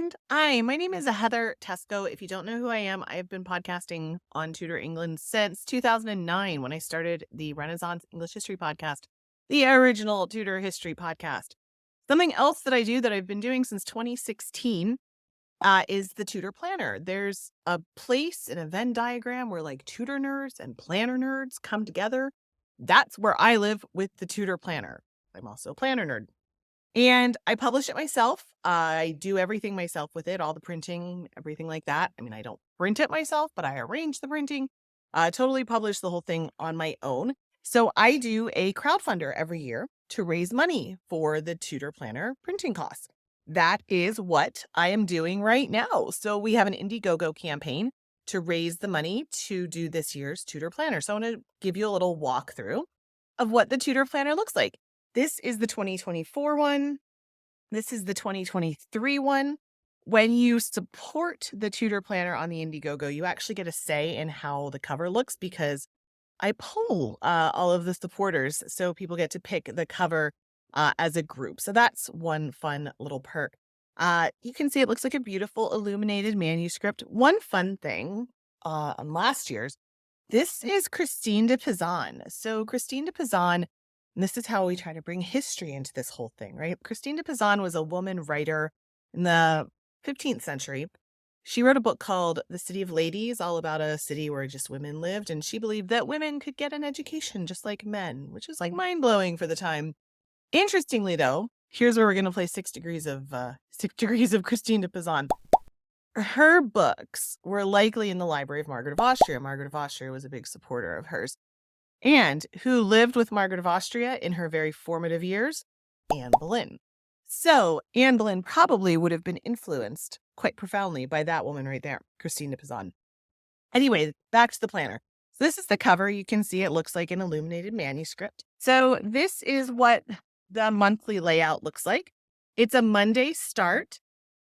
friend. Hi, my name is Heather Tesco. If you don't know who I am, I've been podcasting on Tudor England since 2009 when I started the Renaissance English History podcast, the original Tudor history podcast. Something else that I do that I've been doing since 2016 is the Tudor Planner. There's a place, an Venn diagram where like Tudor nerds and planner nerds come together. That's where I live with the Tudor Planner. I'm also a planner nerd. And I publish it myself. I do everything myself with it, all the printing, everything like that. I mean, I don't print it myself, but I arrange the printing. Totally publish the whole thing on my own. So I do a crowdfunder every year to raise money for the Tudor Planner printing costs. That is what I am doing right now. So we have an IndieGoGo campaign to raise the money to do this year's Tudor Planner. So I want to give you a little walkthrough of what the Tudor Planner looks like. This is the 2024 one. This is the 2023 one. When you support the Tudor Planner on the IndieGoGo, you actually get a say in how the cover looks because I poll all of the supporters, so people get to pick the cover as a group. So that's one fun little perk. You can see it looks like a beautiful illuminated manuscript. One fun thing on last year's, this is Christine de Pizan. So Christine de Pizan, and this is how we try to bring history into this whole thing, right? Christine de Pizan was a woman writer in the 15th century. She wrote a book called The City of Ladies, all about a city where just women lived. And she believed that women could get an education just like men, which is like mind blowing for the time. Interestingly, though, here's where we're going to play 6 degrees of Christine de Pizan. Her books were likely in the library of Margaret of Austria. Margaret of Austria was a big supporter of hers. And who lived with Margaret of Austria in her very formative years? Anne Boleyn. So Anne Boleyn probably would have been influenced quite profoundly by that woman right there, Christine de Pizan. Anyway, back to the planner. So this is the cover. You can see it looks like an illuminated manuscript. So this is what the monthly layout looks like. It's a Monday start.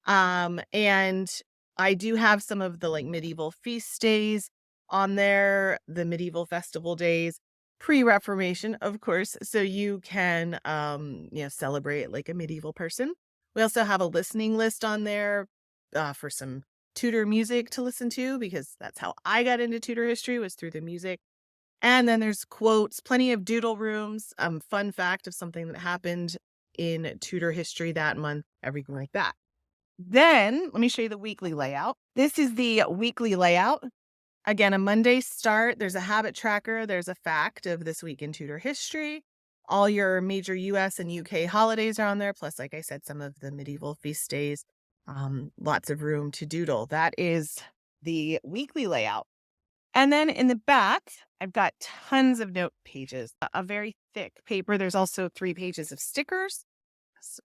And I do have some of the like medieval feast days on there, the medieval festival days, pre-Reformation, of course, so you can celebrate like a medieval person. We also have a listening list on there for some Tudor music to listen to, because that's how I got into Tudor history, was through the music. And then there's quotes, plenty of doodle rooms, fun fact of something that happened in Tudor history that month, everything like that. Then let me show you the weekly layout. This is the weekly layout. Again, a Monday start. There's a habit tracker. There's a fact of this week in Tudor history. All your major US and UK holidays are on there. Plus, like I said, some of the medieval feast days. Lots of room to doodle. That is the weekly layout. And then in the back, I've got tons of note pages, a very thick paper. There's also 3 pages of stickers.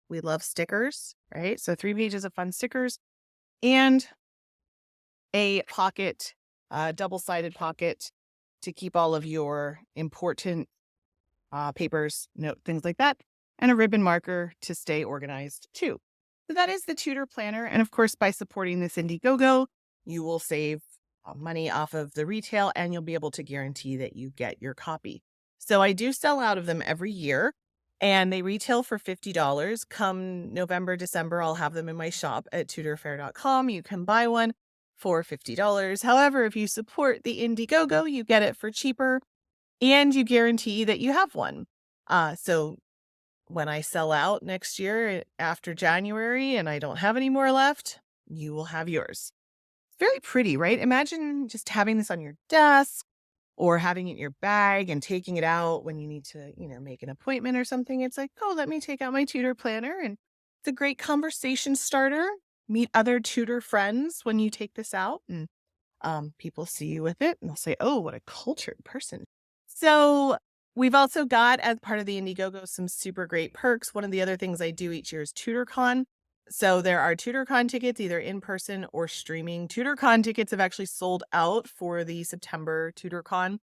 We love stickers, right? So 3 pages of fun stickers and a pocket, double-sided pocket to keep all of your important papers, note, things like that, and a ribbon marker to stay organized too. So that is the Tudor Planner. And of course, by supporting this IndieGoGo, you will save money off of the retail and you'll be able to guarantee that you get your copy. So I do sell out of them every year and they retail for $50. Come November, December, I'll have them in my shop at tudorfair.com. You can buy one for $50. However, if you support the IndieGoGo, you get it for cheaper and you guarantee that you have one. So when I sell out next year after January and I don't have any more left, you will have yours. It's very pretty, right? Imagine just having this on your desk or having it in your bag and taking it out when you need to, make an appointment or something. It's like, oh, let me take out my Tudor Planner. And it's a great conversation starter. Meet other Tudor friends when you take this out and people see you with it and they'll say, oh, what a cultured person. So we've also got, as part of the IndieGoGo, some super great perks. One of the other things I do each year is TudorCon. So there are TudorCon tickets, either in person or streaming. TudorCon tickets have actually sold out for the September TudorCon.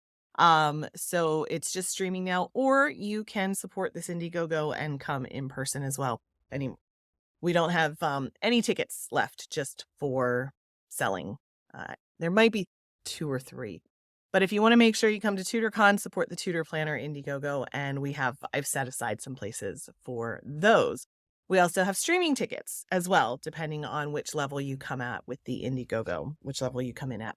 So it's just streaming now, or you can support this IndieGoGo and come in person as well. We don't have any tickets left just for selling. There might be 2 or 3. But if you want to make sure you come to TudorCon, support the Tudor Planner IndieGoGo, and I've set aside some places for those. We also have streaming tickets as well, depending on which level you come at with the IndieGoGo, which level you come in at.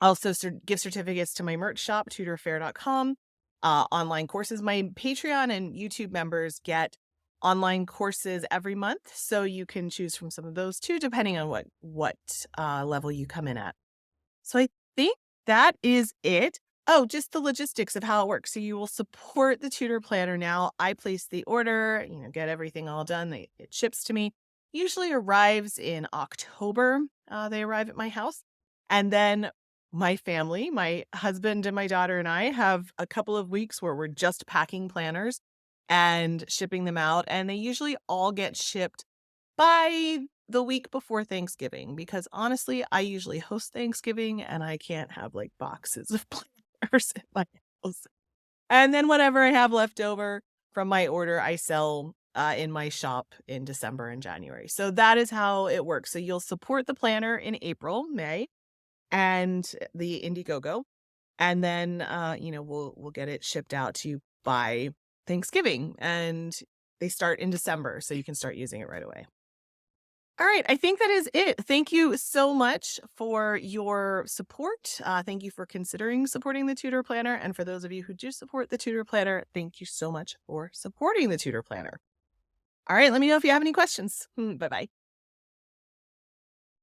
Also, gift certificates to my merch shop, tudorfair.com, online courses. My Patreon and YouTube members get online courses every month, so you can choose from some of those too, depending on what level you come in at. So I think that is it. Oh, just the logistics of how it works. So you will support the Tudor Planner now. I place the order, get everything all done. It ships to me. Usually arrives in October. They arrive at my house. And then my family, my husband and my daughter and I have a couple of weeks where we're just packing planners and shipping them out. And they usually all get shipped by the week before Thanksgiving, because honestly, I usually host Thanksgiving and I can't have like boxes of planners in my house. And then whatever I have left over from my order, I sell in my shop in December and January. So that is how it works. So you'll support the planner in April, May, and the IndieGoGo. And then, we'll get it shipped out to you by Thanksgiving. And they start in December, so you can start using it right away. All right, I think that is it. Thank you so much for your support. Thank you for considering supporting the Tudor Planner. And for those of you who do support the Tudor Planner, thank you so much for supporting the Tudor Planner. All right, let me know if you have any questions. Bye-bye.